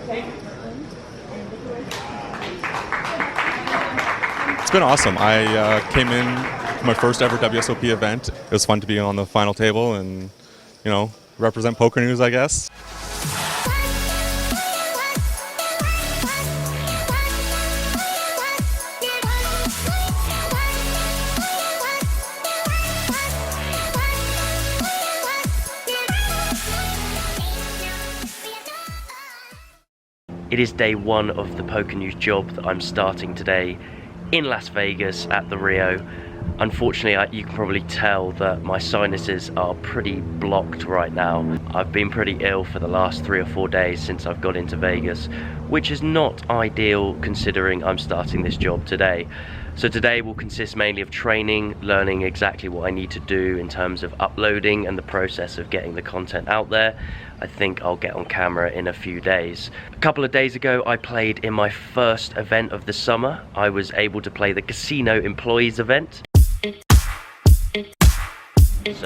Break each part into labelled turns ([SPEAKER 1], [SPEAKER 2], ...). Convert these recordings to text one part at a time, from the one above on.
[SPEAKER 1] It's been awesome. I came in my first ever WSOP event. It was fun to be on the final table and, you know, represent PokerNews, I guess.
[SPEAKER 2] It is day one of the PokerNews job that I'm starting today in Las Vegas at the Rio. Unfortunately, you can probably tell that my sinuses are pretty blocked right now. I've been pretty ill for the last 3 or 4 days since I've got into Vegas, which is not ideal considering I'm starting this job today. So today will consist mainly of training, learning exactly what I need to do in terms of uploading and the process of getting the content out there. I think I'll get on camera in a few days. A couple of days ago, I played in my first event of the summer. I was able to play the casino employees event. So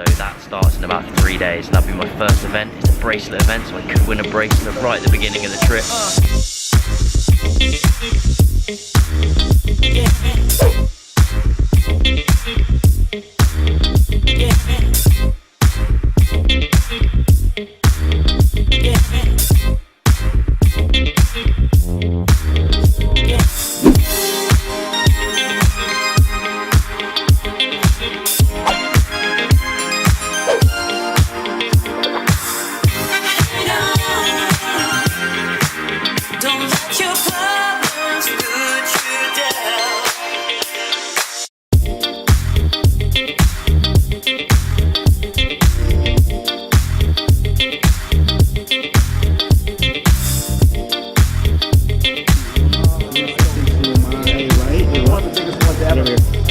[SPEAKER 2] that starts in about 3 days. That'll be my first event. It's a bracelet event, so I could win a bracelet right at the beginning of the trip.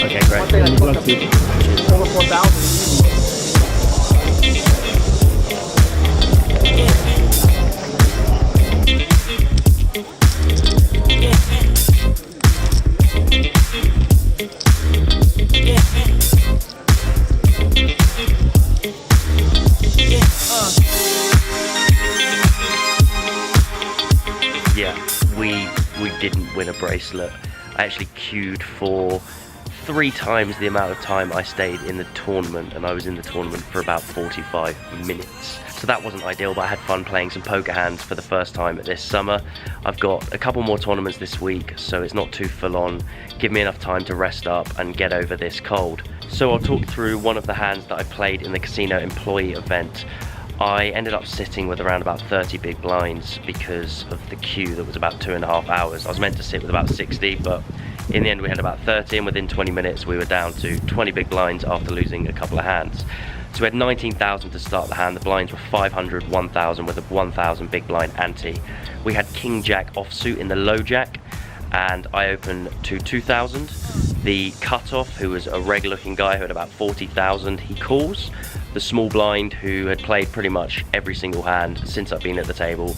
[SPEAKER 2] Okay, great.
[SPEAKER 3] Over 4,000.
[SPEAKER 2] Yeah, we didn't win a bracelet. I actually queued for 3 times the amount of time I stayed in the tournament, and I was in the tournament for about 45 minutes. So that wasn't ideal, but I had fun playing some poker hands for the first time this summer. I've got a couple more tournaments this week, so it's not too full on. Give me enough time to rest up and get over this cold. So I'll talk through one of the hands that I played in the casino employee event. I ended up sitting with around about 30 big blinds because of the queue that was about 2.5 hours. I was meant to sit with about 60, but in the end we had about 30, and within 20 minutes we were down to 20 big blinds after losing a couple of hands. So we had 19,000 to start the hand. The blinds were 500, 1,000 with a 1,000 big blind ante. We had King Jack offsuit in the low jack, and I opened to 2,000. The cutoff, who was a regular looking guy who had about 40,000, he calls. The small blind, who had played pretty much every single hand since I've been at the table,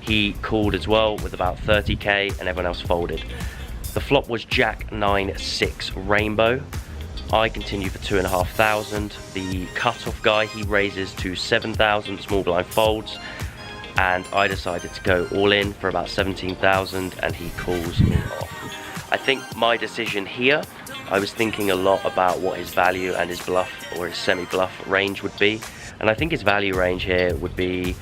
[SPEAKER 2] he called as well with about 30k, and everyone else folded. The flop was Jack 9-6 rainbow. I continue for 2,500. The cutoff guy, he raises to 7,000, small blind folds, and I decided to go all in for about 17,000, and he calls me off. I think my decision here, I was thinking a lot about what his value and his bluff or his semi-bluff range would be, and I think his value range here would be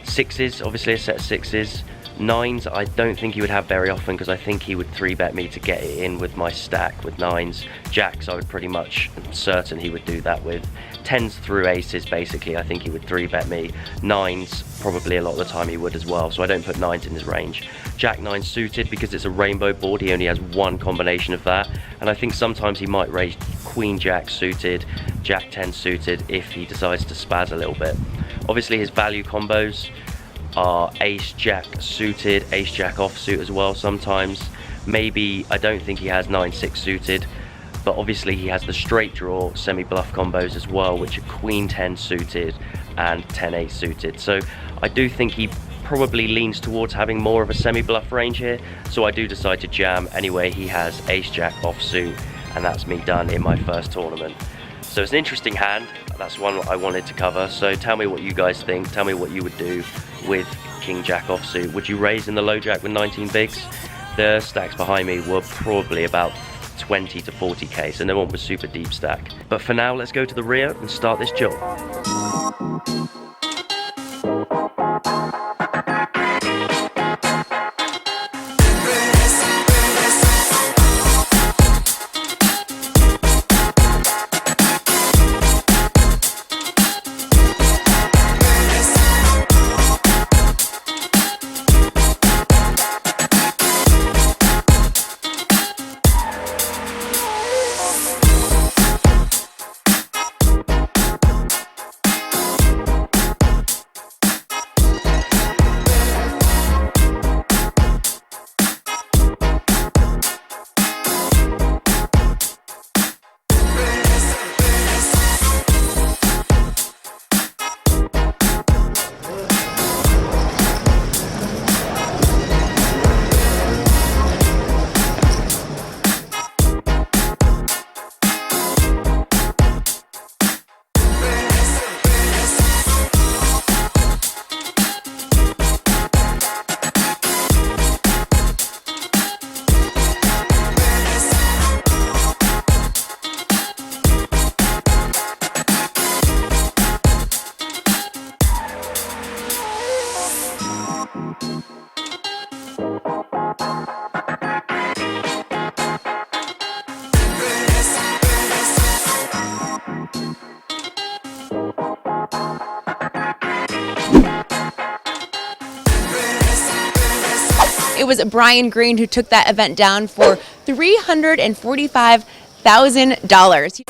[SPEAKER 2] 6s, obviously a set of 6s. 9s I don't think he would have very often, because I think he would 3-bet me to get it in with my stack with 9s. Jacks I would pretty much certain he would do that with. 10s through aces basically I think he would 3-bet me. 9s probably a lot of the time he would as well, so I don't put 9s in his range. Jack 9 suited, because it's a rainbow board, he only has one combination of that, and I think sometimes he might raise Queen Jack suited, Jack 10 suited if he decides to spaz a little bit. Obviously his value combos are Ace Jack suited, Ace Jack offsuit as well sometimes. Maybe, I don't think he has 9-6 suited, but obviously he has the straight draw semi-bluff combos as well, which are Queen 10 suited and 10-8 suited. So I do think he probably leans towards having more of a semi-bluff range here, so I do decide to jam. Anyway, he has Ace Jack offsuit, and that's me done in my first tournament. So it's an interesting hand. That's one I wanted to cover. So tell me what you guys think. Tell me what you would do with King Jack offsuit. Would you raise in the low jack with 19 bigs? The stacks behind me were probably about 20 to 40k, so no one was super deep stack. But for now, let's go to the rear and start this job.
[SPEAKER 4] It was Brian Green who took that event down for $345,000.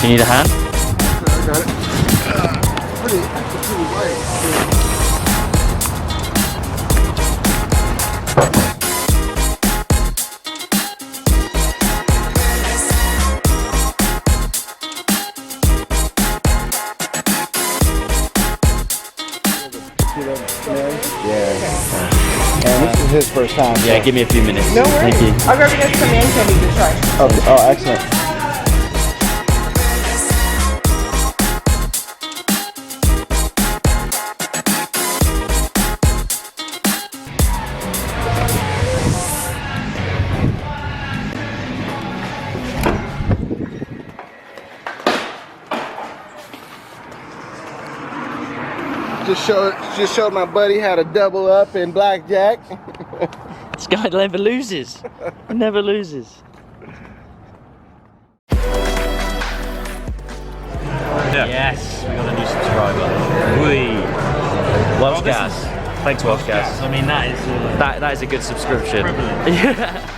[SPEAKER 5] You need a hand?
[SPEAKER 3] I got it. Pretty light.
[SPEAKER 6] Yeah. And this is his first time.
[SPEAKER 5] Yeah, give me a few minutes.
[SPEAKER 7] No worries.
[SPEAKER 5] Thank you.
[SPEAKER 7] I'll grab you guys some anchovy to try.
[SPEAKER 6] Oh, excellent. Just showed my buddy how to double up in blackjack.
[SPEAKER 5] This guy never loses. He never loses. Yeah. Yes, we got a new subscriber. Whee! Welsh Gas. Thanks, Welsh Gas.
[SPEAKER 8] I mean, that is
[SPEAKER 5] That is a good subscription.
[SPEAKER 8] prevalent.
[SPEAKER 5] Yeah.